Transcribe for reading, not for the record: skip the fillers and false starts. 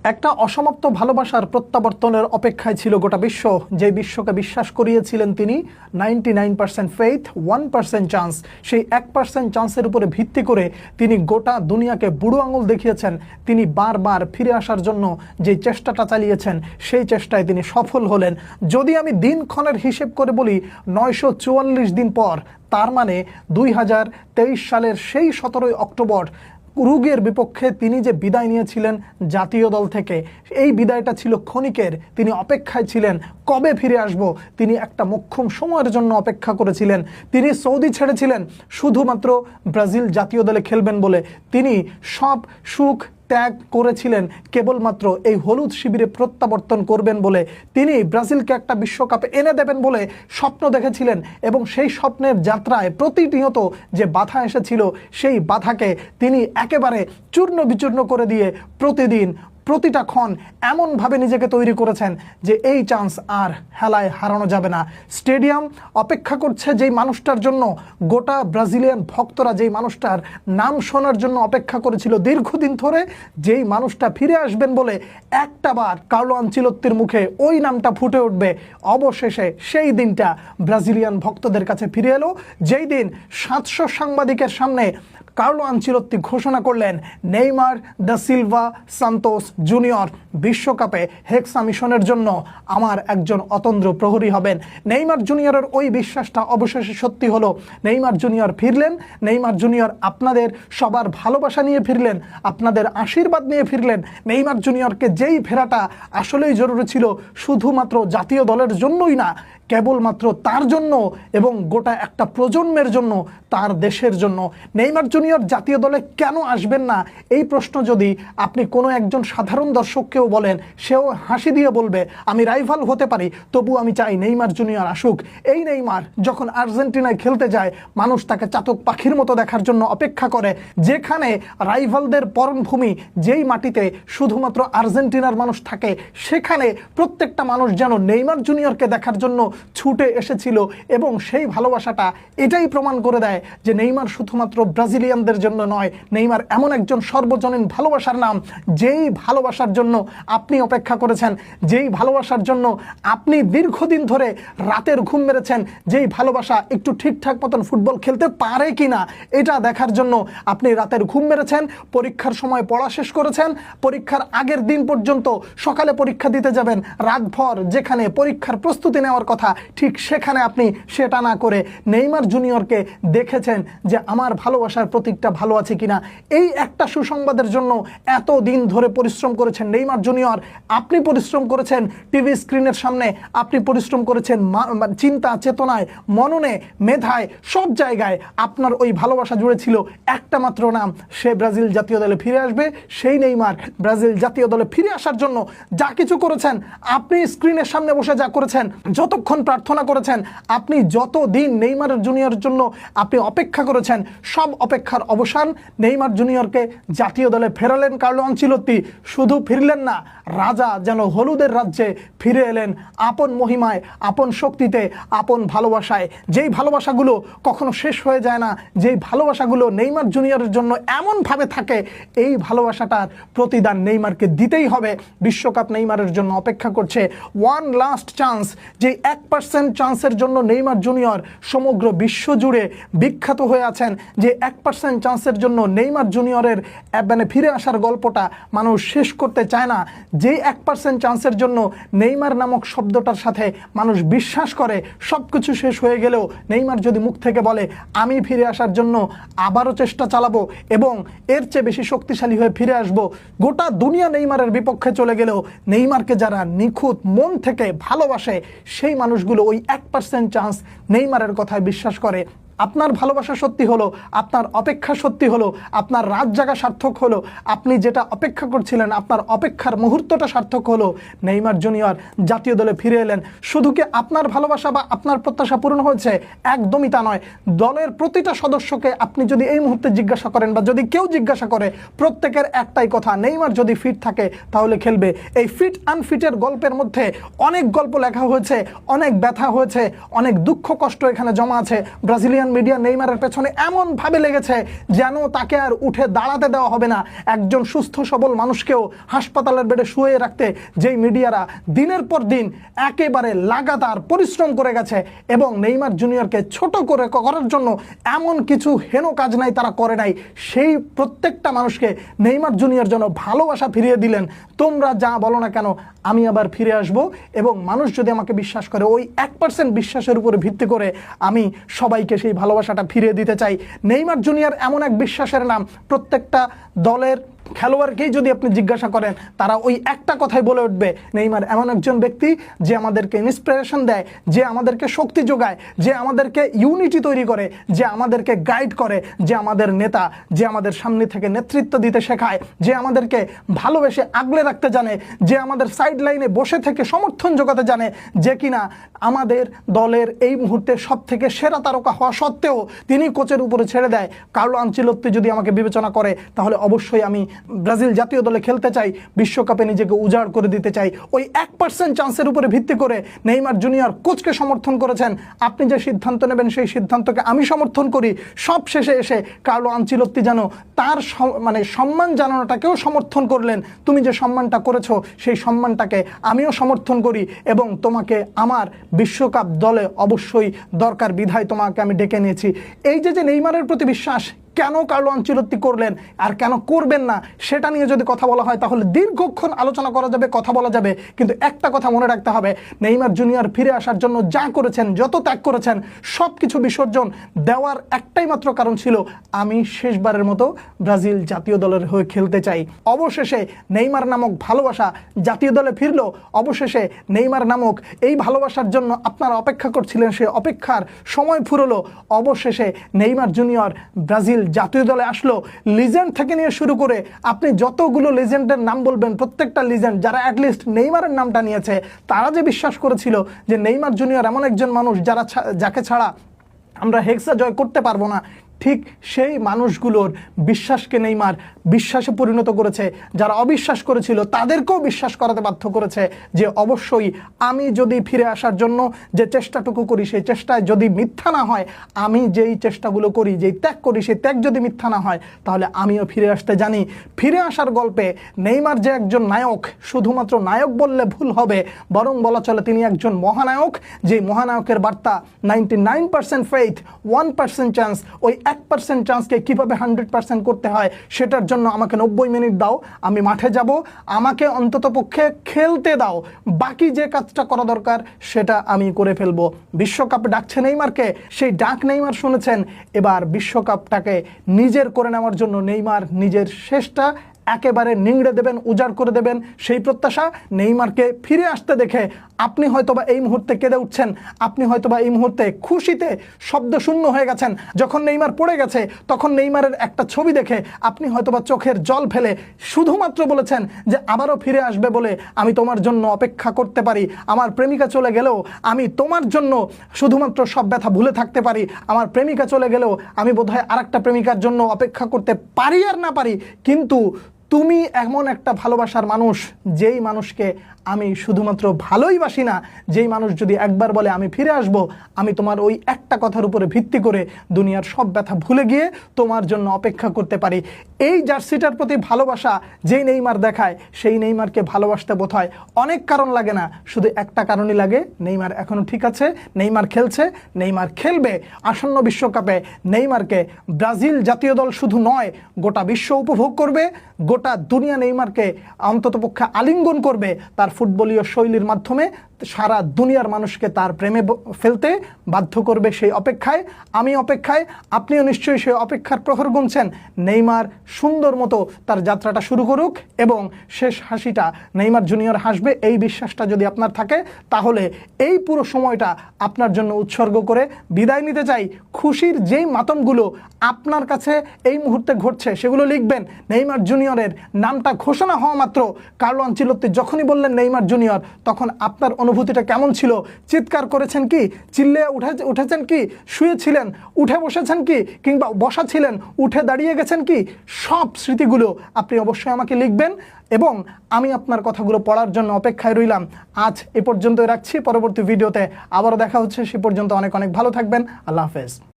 একটা অসমাপ্ত ভালোবাসার প্রত্যাবর্তনের অপেক্ষায় ছিল গোটা বিশ্ব, যে বিশ্বকে বিশ্বাস করিয়েছিলেন তিনি 99% ফেইথ 1% চান্স। সেই 1% চান্সের উপরে ভিত্তি করে তিনি গোটা দুনিয়াকে বুড়ো আঙুল দেখিয়েছেন। তিনি বারবার ফিরে আসার জন্য যে চেষ্টাটা চালিয়েছেন সেই চেষ্টায় তিনি সফল হলেন। যদি আমি দিনক্ষণের হিসেব করে বলি 944 দিন পর, তার মানে 2023 সালের সেই 17 অক্টোবর উরুগুয়ের বিপক্ষে তিনি যে বিদায় নিয়েছিলেন জাতীয় দল থেকে, এই বিদায়টা ছিল ক্ষণিকের। তিনি অপেক্ষায় ছিলেন কবে ফিরে আসব। তিনি একটা মোক্ষম সময়ের জন্য অপেক্ষা করেছিলেন। তিনি সৌদি ছেড়েছিলেন শুধুমাত্র ব্রাজিল জাতীয় দলে খেলবেন বলে। তিনি সব সুখ ত্যাগ করেছিলেন কেবলমাত্র এই হলুদ শিবিরে প্রত্যাবর্তন করবেন বলে। তিনি ব্রাজিলকে একটা বিশ্বকাপে এনে দেবেন বলে স্বপ্ন দেখেছিলেন, এবং সেই স্বপ্নের যাত্রায় প্রতিনিয়ত যে বাধা এসেছিল সেই বাধাকে তিনি একেবারে চূর্ণ বিচূর্ণ করে দিয়ে প্রতিটা ক্ষণ এমনভাবে নিজেকে তৈরি করেছেন যে এই চান্স আর হেলায় হারানো যাবে না। স্টেডিয়াম অপেক্ষা করছে যেই মানুষটার জন্য, গোটা ব্রাজিলিয়ান ভক্তরা যেই মানুষটার নাম শোনার জন্য অপেক্ষা করেছিল দীর্ঘদিন ধরে, যেই মানুষটা ফিরে আসবেন বলে একটা বার কার্লো আনচেলত্তির মুখে ওই নামটা ফুটে উঠবে, অবশেষে সেই দিনটা ব্রাজিলিয়ান ভক্তদের কাছে ফিরে এলো। যেই দিন 700 সাংবাদিকের সামনে কার্লো আনচেলত্তি ঘোষণা করলেন Neymar da Silva Santos junior বিশ্বকাপে হেক্সা মিশনের জন্য আমার একজন অতন্দ্র প্রহরী হবেন। নেইমার জুনিয়রের ওই বিশ্বাসটা অবশেষে সত্যি হলো। নেইমার জুনিয়র ফিরলেন। নেইমার জুনিয়র আপনাদের সবার ভালোবাসা নিয়ে ফিরলেন, আপনাদের আশীর্বাদ নিয়ে ফিরলেন। নেইমার জুনিয়রকে যেই ফেরাটা আসলেই জরুরি ছিল, শুধুমাত্র জাতীয় দলের জন্যই না, কেবলমাত্র তার জন্য এবং গোটা একটা প্রজন্মের জন্য, তার দেশের জন্য। নেইমার জুনিয়র জাতীয় দলে কেন আসবেন না, এই প্রশ্ন যদি আপনি কোনো একজন সাধারণ দর্শককেও বলেন, সেও হাসি দিয়ে বলবে আমি রাইভাল হতে পারি, তবু আমি চাই নেইমার জুনিয়র আসুক। এই নেইমার যখন আর্জেন্টিনায় খেলতে যায়, মানুষ তাকে চাতক পাখির মতো দেখার জন্য অপেক্ষা করে। যেখানে রাইভালদের পরণভূমি, যেই মাটিতে শুধুমাত্র আর্জেন্টিনার মানুষ থাকে, সেখানে প্রত্যেকটা মানুষ যেন নেইমার জুনিয়রকে দেখার জন্য ছুটে এসেছিল। এবং সেই ভালোবাসাটা এটাই প্রমাণ করে দেয় যে নেইমার শুধুমাত্র ব্রাজিলিয়ানদের জন্য নয়, নেইমার এমন একজন সর্বজনীন ভালোবাসার নাম, যেই ভালোবাসার জন্য আপনি অপেক্ষা করেছেন, যেই ভালোবাসার জন্য আপনি দীর্ঘদিন ধরে রাতের ঘুম মেরেছেন, যেই ভালোবাসা একটু ঠিকঠাক মতন ফুটবল খেলতে পারে কিনা এটা দেখার জন্য আপনি রাতের ঘুম মেরেছেন, পরীক্ষার সময় পড়া শেষ করেছেন, পরীক্ষার আগের দিন পর্যন্ত সকালে পরীক্ষা দিতে যাবেন, রাতভর যেখানে পরীক্ষার প্রস্তুতি নেওয়ার কথা ঠিক সেখানে আপনি সেটা না করে নেইমার জুনিয়রকে দেখেছেন যে আমার ভালোবাসার প্রতীকটা ভালো আছে কিনা। এই একটা সুসংবাদের জন্য এত দিন ধরে পরিশ্রম করেছেন নেইমার জুনিয়র। আপনি পরিশ্রম করেছেন টিভি স্ক্রিনের সামনে, আপনি পরিশ্রম করেছেন চিন্তা চেতনায়, মননে, মেধায়, সব জায়গায় আপনার ওই ভালোবাসা জুড়ে ছিল একটা মাত্র নাম, সে ব্রাজিল জাতীয় দলে ফিরে আসবে। সেই নেইমার ব্রাজিল জাতীয় দলে ফিরে আসার জন্য যা কিছু করেছেন, আপনি স্ক্রিনের সামনে বসে যা করেছেন, যতক্ষণ প্রার্থনা করেছেন, আপনি যত দিন নেইমার জুনিয়রের জন্য আপনি অপেক্ষা করেছেন, সব অপেক্ষার অবসান। নেইমার জুনিয়রকে জাতীয় দলে ফেরালেন কার্লো আনচেলত্তি। শুধু ফিরলেন না, রাজা যেন হলুদের রাজ্যে ফিরে এলেন আপন মহিমায়, আপন শক্তিতে, আপন ভালোবাসায়। যেই ভালোবাসাগুলো কখনো শেষ হয়ে যায় না, যেই ভালোবাসাগুলো নেইমার জুনিয়রের জন্য এমনভাবে থাকে, এই ভালোবাসাটার প্রতিদান নেইমারকে দিতেই হবে। বিশ্বকাপ নেইমারের জন্য অপেক্ষা করছে। ওয়ান লাস্ট চান্স, যে 1% চান্সের জন্য নেইমার জুনিয়র সমগ্র বিশ্ব জুড়ে বিখ্যাত হয়ে আছেন, যে 1% চান্সের জন্য নেইমার জুনিয়রের ফিরে আসার গল্পটা মানুষ শেষ করতে চায় না। যেই 1% চান্সের জন্য নেইমার নামক শব্দটার সাথে মানুষ বিশ্বাস করে সব কিছু শেষ হয়ে গেলেও নেইমার যদি মুখ থেকে বলে আমি ফিরে আসার জন্য আবারও চেষ্টা চালাবো এবং এর চেয়ে বেশি শক্তিশালী হয়ে ফিরে আসবো, গোটা দুনিয়া নেইমারের বিপক্ষে চলে গেলেও নেইমারকে যারা নিখুঁত মন থেকে ভালোবাসে, সেই মানুষগুলো ওই 1% চান্স নেইমারের কথায় বিশ্বাস করে। আপনার ভালোবাসা সত্যি হলো, আপনার অপেক্ষা সত্যি হলো, আপনার রাত জাগা সার্থক হলো, আপনি যেটা অপেক্ষা করছিলেন আপনার অপেক্ষার মুহূর্তটা সার্থক হলো। নেইমার জুনিয়র জাতীয় দলে ফিরে এলেন। শুধু কি আপনার ভালোবাসা বা আপনার প্রত্যাশা পূরণ হয়েছে? একদমই তা নয়। দলের প্রতিটা সদস্যকে আপনি যদি এই মুহূর্তে জিজ্ঞাসা করেন বা যদি কেউ জিজ্ঞাসা করে, প্রত্যেকের একটাই কথা, নেইমার যদি ফিট থাকে তাহলে খেলবে। এই ফিট আনফিটের গল্পের মধ্যে অনেক গল্প লেখা হয়েছে, অনেক ব্যথা হয়েছে, অনেক দুঃখ কষ্ট এখানে জমা আছে। ব্রাজিলিয়ান মিডিয়া নেইমারের পেছনে এমনভাবে লেগেছে যেন তাকে আর উঠে দাঁড়াতে দেওয়া হবে না। একজন সুস্থ সবল মানুষকেও হাসপাতালের বেডে শুয়ে রাখতে যেই মিডিয়ারা দিনের পর দিন একেবারে লাগাতার পরিশ্রম করে গেছে এবং নেইমার জুনিয়রকে ছোট করে করার জন্য এমন কিছু হেন কাজ নাই তারা করে নাই, সেই প্রত্যেকটা মানুষকে নেইমার জুনিয়র যেন ভালোবাসা ফিরিয়ে দিলেন। তোমরা যা বলো না কেন আমি আবার ফিরে আসব এবং মানুষ যদি আমাকে বিশ্বাস করে ওই 1% বিশ্বাসের উপরে ভিত্তি করে আমি সবাইকে সেই ভালোবাসাটা ফিরিয়ে দিতে চাই। নেইমার জুনিয়র এমন এক বিশ্বাসের নাম, প্রত্যেকটা দলের খেলোয়াড়কেই যদি আপনি জিজ্ঞাসা করেন তারা ওই একটা কথাই বলে উঠবে, নেইমার এমন একজন ব্যক্তি যে আমাদেরকে ইন্সপিরেশন দেয়, যে আমাদেরকে শক্তি যোগায়, যে আমাদেরকে ইউনিটি তৈরি করে, যে আমাদেরকে গাইড করে, যে আমাদের নেতা, যে আমাদের সামনে থেকে নেতৃত্ব দিতে শেখায়, যে আমাদেরকে ভালোবেসে আগলে রাখতে জানে, যে আমাদের সাইড লাইনে বসে থেকে সমর্থন যোগাতে জানে, যে কিনা আমাদের দলের এই মুহূর্তে সব থেকে সেরা তারকা হওয়া সত্ত্বেও তিনি কোচের উপরে ছেড়ে দেয়। কার্লো আনচেলত্তি যদি আমাকে বিবেচনা করে তাহলে অবশ্যই আমি ব্রাজিল জাতীয় দলে খেলতে চাই, বিশ্বকাপে নিজেকে উজাড় করে দিতে চাই। ওই 1% চান্সের উপরে ভিত্তি করে নেইমার জুনিয়র কোচকে সমর্থন করেছেন। আপনি যে সিদ্ধান্ত নেবেন সেই সিদ্ধান্তকে আমি সমর্থন করি। সব শেষে এসে কার্লো আনচেলত্তি যেন তার সম্মান জানানোটাকেও সমর্থন করলেন। তুমি যে সম্মানটা করেছো সেই সম্মানটাকে আমিও সমর্থন করি এবং তোমাকে আমার বিশ্বকাপ দলে অবশ্যই দরকার বিধায় তোমাকে আমি ডেকে নিয়েছি। এই যে নেইমারের প্রতি বিশ্বাস কেন কার্লো আনচেলত্তি করলেন আর কেন করবেন না সেটা নিয়ে যদি কথা বলা হয় তাহলে দীর্ঘক্ষণ আলোচনা করা যাবে, কথা বলা যাবে, কিন্তু একটা কথা মনে রাখতে হবে, নেইমার জুনিয়র ফিরে আসার জন্য যা করেছেন, যত ত্যাগ করেছেন, সব কিছু বিসর্জন দেওয়ার একটাই মাত্র কারণ ছিল, আমি শেষবারের মতো ব্রাজিল জাতীয় দলের হয়ে খেলতে চাই। অবশেষে নেইমার নামক ভালোবাসা জাতীয় দলে ফিরলো। অবশেষে নেইমার নামক এই ভালোবাসার জন্য আপনারা অপেক্ষা করছিলেন, সে অপেক্ষার সময় ফুরলো। অবশেষে নেইমার জুনিয়র ব্রাজিল জাতীয় দলে আসলো। লিজেন্ড থেকে নিয়ে শুরু করে আপনি যতগুলো লিজেন্ডের নাম বলবেন, প্রত্যেকটা লিজেন্ড যারা অ্যাটলিস্ট নেইমারের নামটা নিয়েছে তারা যে বিশ্বাস করেছিল যে নেইমার জুনিয়র এমন একজন মানুষ যাকে ছাড়া আমরা হেক্সা জয় করতে পারবো না, ঠিক সেই মানুষগুলোর বিশ্বাসকে নেইমার বিশ্বাসে পরিণত করেছে। যারা অবিশ্বাস করেছিল তাদেরকেও বিশ্বাস করাতে বাধ্য করেছে যে অবশ্যই আমি যদি ফিরে আসার জন্য যে চেষ্টাটুকু করি সেই চেষ্টায় যদি মিথ্যা না হয়, আমি যেই চেষ্টাগুলো করি, যেই ত্যাগ করি সেই ত্যাগ যদি মিথ্যা না হয় তাহলে আমিও ফিরে আসতে জানি। ফিরে আসার গল্পে নেইমার যে একজন নায়ক, শুধুমাত্র নায়ক বললে ভুল হবে, বরং বলা চলে তিনি একজন মহানায়ক। যে মহানায়কের বার্তা 99% ফেইথ 1% চান্স, ওই 1% চান্সকে কীভাবে 100% করতে হয় সেটার জন্য আমাকে 90 মিনিট দাও, আমি মাঠে যাব, আমাকে অন্ততপক্ষে খেলতে দাও, বাকি যে কাজটা করা দরকার সেটা আমি করে ফেলবো। বিশ্বকাপ ডাকছে নেইমারকে, সেই ডাক নেইমার শুনেছেন। এবার বিশ্বকাপটাকে নিজের করে নেওয়ার জন্য নেইমার নিজের শেষটা একেবারে নিংড়ে দেবেন, উজাড় করে দেবেন, সেই প্রত্যাশা। নেইমারকে ফিরে আসতে দেখে আপনি হয়তোবা এই মুহূর্তে কেঁদে উঠছেন, আপনি হয়তোবা এই মুহূর্তে খুশিতে শব্দশূন্য হয়ে গেছেন। যখন নেইমার পড়ে গেছে তখন নেইমারের একটা ছবি দেখে আপনি হয়তোবা চোখের জল ফেলে শুধুমাত্র বলেছেন যে আবারও ফিরে আসবে বলে আমি তোমার জন্য অপেক্ষা করতে পারি, আমার প্রেমিকা চলে গেলেও আমি তোমার জন্য শুধুমাত্র সব ব্যথা ভুলে থাকতে পারি, আমার প্রেমিকা চলে গেলেও আমি বোধহয় আরেকটা প্রেমিকার জন্য অপেক্ষা করতে পারি আর না পারি, কিন্তু তুমি এমন একটা ভালোবাসার মানুষ যেই মানুষকে আমি শুধুমাত্র ভালোই বাসি না, যেই মানুষ যদি একবার বলে আমি ফিরে আসব, আমি তোমার ওই একটা কথার উপরে ভিত্তি করে দুনিয়ার সব ব্যথা ভুলে গিয়ে তোমার জন্য অপেক্ষা করতে পারি। এই জার্সিটার প্রতি ভালোবাসা যেই নেইমার দেখায়, সেই নেইমারকে ভালোবাসতে বোধহয় অনেক কারণ লাগে না, শুধু একটা কারণই লাগে, নেইমার এখনও ঠিক আছে, নেইমার খেলছে, নেইমার খেলবে। আসন্ন বিশ্বকাপে নেইমারকে ব্রাজিল জাতীয় দল শুধু নয়, গোটা বিশ্ব উপভোগ করবে, গোটা দুনিয়া নেইমারকে অন্ততপক্ষে আলিঙ্গন করবে। তার ফুটবলীয় শৈলীর মাধ্যমে সারা দুনিয়ার মানুষকে তার প্রেমে ফেলতে বাধ্য করবে। সেই অপেক্ষায় আমি অপেক্ষায়, আপনিও নিশ্চয়ই সেই অপেক্ষার প্রহর গুনছেন। নেইমার সুন্দর মতো তার যাত্রাটা শুরু করুক এবং শেষ হাসিটা নেইমার জুনিয়র হাসবে, এই বিশ্বাসটা যদি আপনার থাকে তাহলে এই পুরো সময়টা আপনার জন্য উৎসর্গ করে বিদায় নিতে চাই। খুশির যেই মাতমগুলো আপনার কাছে এই মুহূর্তে ঘটছে সেগুলো লিখবেন। নেইমার জুনিয়রের নামটা ঘোষণা হওয়া মাত্র কার্লো আনচেলত্তি যখনই বললেন নেইমার জুনিয়র, তখন আপনার অনুভূতিটা কেমন ছিল? চিৎকার করেছেন কি, চিল্লে উঠেছেন কি, শুয়েছিলেন, উঠে বসেছেন কি, কিংবা বসা ছিলেন, উঠে দাঁড়িয়ে গেছেন কি? সব স্মৃতিগুলো আপনি অবশ্যই আমাকে লিখবেন এবং আমি আপনার কথাগুলো পড়ার জন্য অপেক্ষায় রইলাম। আজ এ পর্যন্তই রাখছি, পরবর্তী ভিডিওতে আবারও দেখা হচ্ছে, সে পর্যন্ত অনেক অনেক ভালো থাকবেন। আল্লাহ হাফেজ।